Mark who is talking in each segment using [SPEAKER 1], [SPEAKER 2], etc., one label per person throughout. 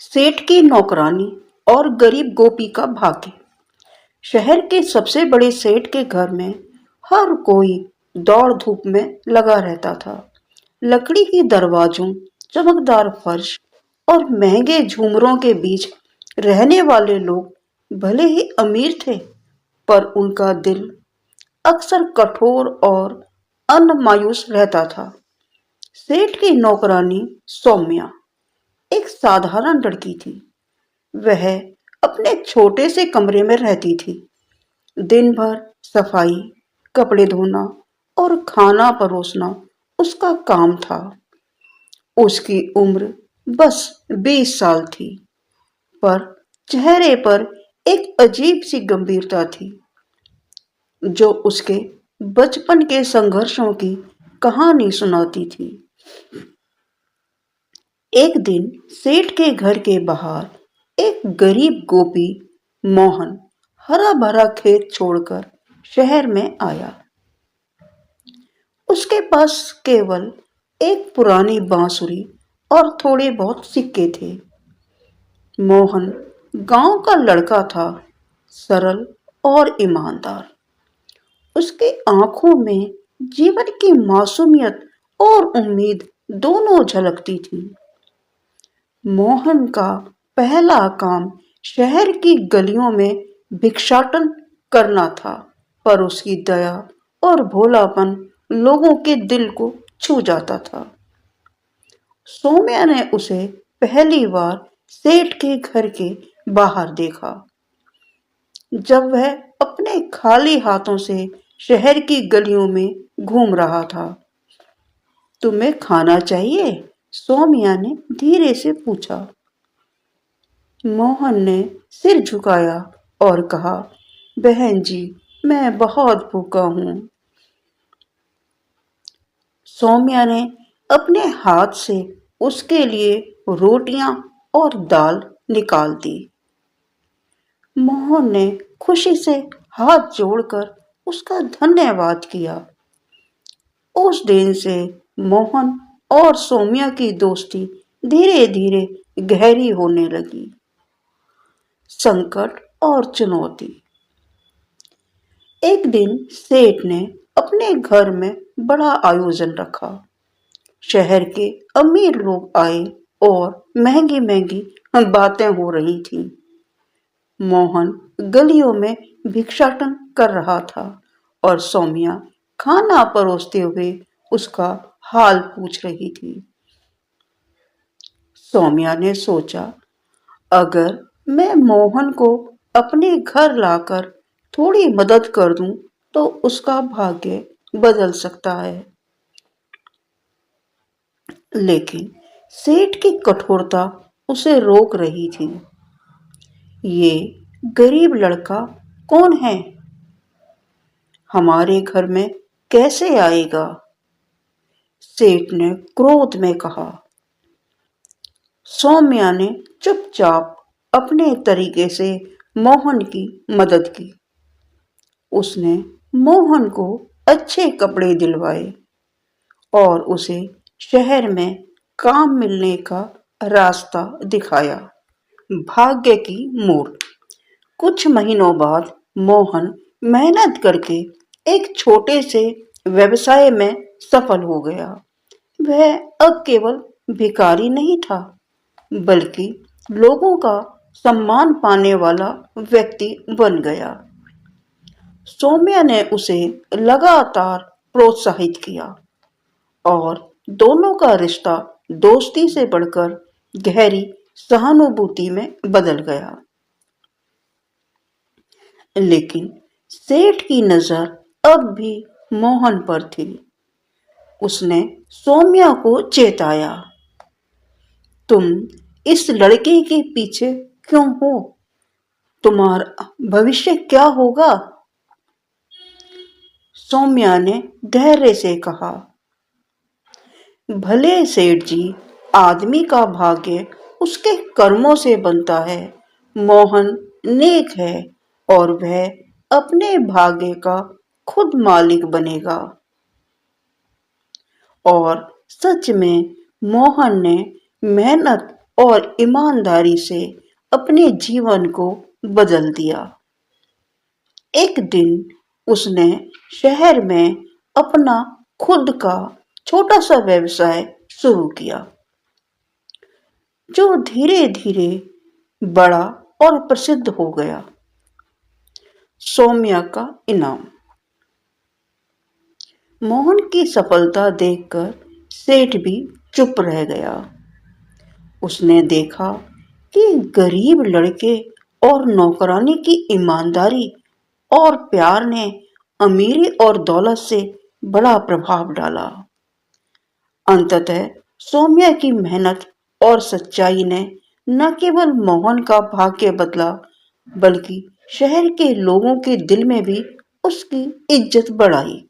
[SPEAKER 1] सेठ की नौकरानी और गरीब गोपी का भाग्य। शहर के सबसे बड़े सेठ के घर में हर कोई दौड़ धूप में लगा रहता था। लकड़ी की दरवाजों, चमकदार फर्श और महंगे झूमरों के बीच रहने वाले लोग भले ही अमीर थे, पर उनका दिल अक्सर कठोर और अनमायूस रहता था। सेठ की नौकरानी सौम्या एक साधारण लड़की थी। वह अपने छोटे से कमरे में रहती थी। दिन भर सफाई, कपड़े धोना और खाना परोसना उसका काम था। उसकी उम्र बस 20 साल थी, पर चेहरे पर एक अजीब सी गंभीरता थी, जो उसके बचपन के संघर्षों की कहानी सुनाती थी। एक दिन सेठ के घर के बाहर एक गरीब गोपी मोहन हरा भरा खेत छोड़कर शहर में आया। उसके पास केवल एक पुरानी बांसुरी और थोड़े बहुत सिक्के थे। मोहन गांव का लड़का था, सरल और ईमानदार। उसकी आंखों में जीवन की मासूमियत और उम्मीद दोनों झलकती थी। मोहन का पहला काम शहर की गलियों में भिक्षाटन करना था, पर उसकी दया और भोलापन लोगों के दिल को छू जाता था। सौम्या ने उसे पहली बार सेठ के घर के बाहर देखा, जब वह अपने खाली हाथों से शहर की गलियों में घूम रहा था। तुम्हें खाना चाहिए? सौम्या ने धीरे से पूछा। मोहन ने सिर झुकाया और कहा, बहन जी, मैं बहुत भूखा हूं। सौम्या ने अपने हाथ से उसके लिए रोटियां और दाल निकाल दी। मोहन ने खुशी से हाथ जोड़कर उसका धन्यवाद किया। उस दिन से मोहन और सौम्या की दोस्ती धीरे धीरे गहरी होने लगी। संकट और चुनौती। एक दिन सेठ ने अपने घर में बड़ा आयोजन रखा। शहर के अमीर लोग आए और महंगी महंगी बातें हो रही थीं। मोहन गलियों में भिक्षाटन कर रहा था और सौम्या खाना परोसते हुए उसका हाल पूछ रही थी। सौम्या ने सोचा, अगर मैं मोहन को अपने घर लाकर थोड़ी मदद कर दूं, तो उसका भाग्य बदल सकता है। लेकिन सेठ की कठोरता उसे रोक रही थी। ये गरीब लड़का कौन है? हमारे घर में कैसे आएगा? सेठ ने क्रोध में कहा। सौम्या ने चुपचाप अपने तरीके से मोहन की मदद की। उसने मोहन को अच्छे कपड़े दिलवाए और उसे शहर में काम मिलने का रास्ता दिखाया। भाग्य की मोड़। कुछ महीनों बाद मोहन मेहनत करके एक छोटे से व्यवसाय में सफल हो गया। वह अब केवल भिखारी नहीं था, बल्कि लोगों का सम्मान पाने वाला व्यक्ति बन गया। सौम्या ने उसे लगातार प्रोत्साहित किया और दोनों का रिश्ता दोस्ती से बढ़कर गहरी सहानुभूति में बदल गया। लेकिन सेठ की नजर अब भी मोहन पर थी। उसने सौम्या को चेताया, तुम इस लड़के के पीछे क्यों हो? तुम्हारा भविष्य क्या होगा? सौम्या ने धैर्य से कहा, भले सेठ जी, आदमी का भाग्य उसके कर्मों से बनता है। मोहन नेक है और वह अपने भाग्य का खुद मालिक बनेगा। और सच में मोहन ने मेहनत और ईमानदारी से अपने जीवन को बदल दिया। एक दिन उसने शहर में अपना खुद का छोटा सा व्यवसाय शुरू किया, जो धीरे धीरे बड़ा और प्रसिद्ध हो गया। सौम्या का इनाम। मोहन की सफलता देखकर सेठ भी चुप रह गया। उसने देखा कि गरीब लड़के और नौकरानी की ईमानदारी और प्यार ने अमीरी और दौलत से बड़ा प्रभाव डाला। अंततः सौम्या की मेहनत और सच्चाई ने न केवल मोहन का भाग्य बदला, बल्कि शहर के लोगों के दिल में भी उसकी इज्जत बढ़ाई।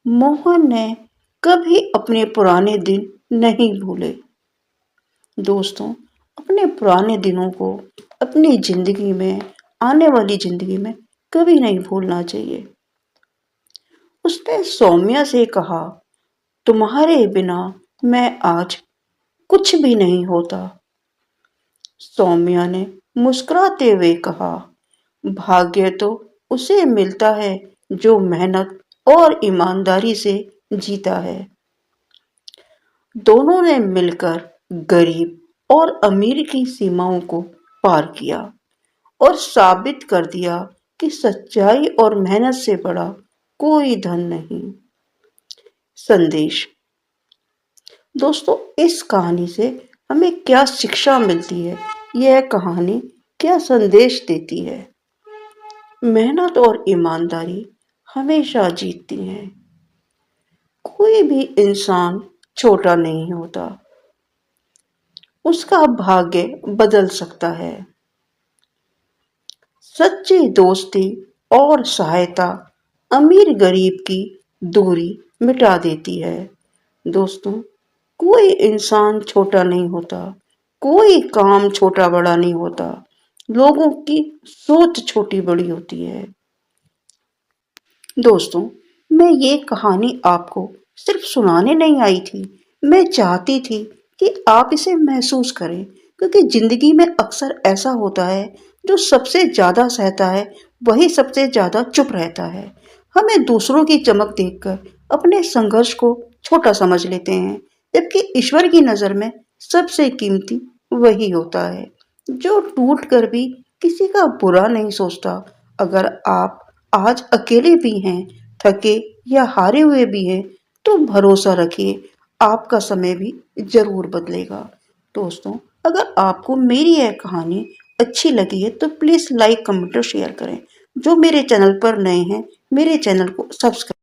[SPEAKER 1] मोहन ने कभी अपने पुराने दिन नहीं भूले। दोस्तों, अपने पुराने दिनों को अपनी जिंदगी में, आने वाली जिंदगी में कभी नहीं भूलना चाहिए। उसने सौम्या से कहा, तुम्हारे बिना मैं आज कुछ भी नहीं होता। सौम्या ने मुस्कुराते हुए कहा, भाग्य तो उसे मिलता है जो मेहनत और ईमानदारी से जीता है। दोनों ने मिलकर गरीब और अमीर की सीमाओं को पार किया और साबित कर दिया कि सच्चाई और मेहनत से बड़ा कोई धन नहीं। संदेश। दोस्तों, इस कहानी से हमें क्या शिक्षा मिलती है? यह कहानी क्या संदेश देती है? मेहनत और ईमानदारी हमेशा जीतती हैं। कोई भी इंसान छोटा नहीं होता, उसका भाग्य बदल सकता है। सच्ची दोस्ती और सहायता अमीर गरीब की दूरी मिटा देती है। दोस्तों, कोई इंसान छोटा नहीं होता, कोई काम छोटा बड़ा नहीं होता, लोगों की सोच छोटी बड़ी होती है। दोस्तों, मैं ये कहानी आपको सिर्फ सुनाने नहीं आई थी, मैं चाहती थी कि आप इसे महसूस करें, क्योंकि जिंदगी में अक्सर ऐसा होता है, जो सबसे ज्यादा सहता है वही सबसे ज्यादा चुप रहता है। हमें दूसरों की चमक देखकर अपने संघर्ष को छोटा समझ लेते हैं, जबकि ईश्वर की नजर में सबसे कीमती वही होता है जो टूट कर भी किसी का बुरा नहीं सोचता। अगर आप आज अकेले भी हैं, थके या हारे हुए भी हैं, तो भरोसा रखिए, आपका समय भी जरूर बदलेगा। दोस्तों, अगर आपको मेरी यह कहानी अच्छी लगी है तो प्लीज लाइक, कमेंट और शेयर करें। जो मेरे चैनल पर नए हैं, मेरे चैनल को सब्सक्राइब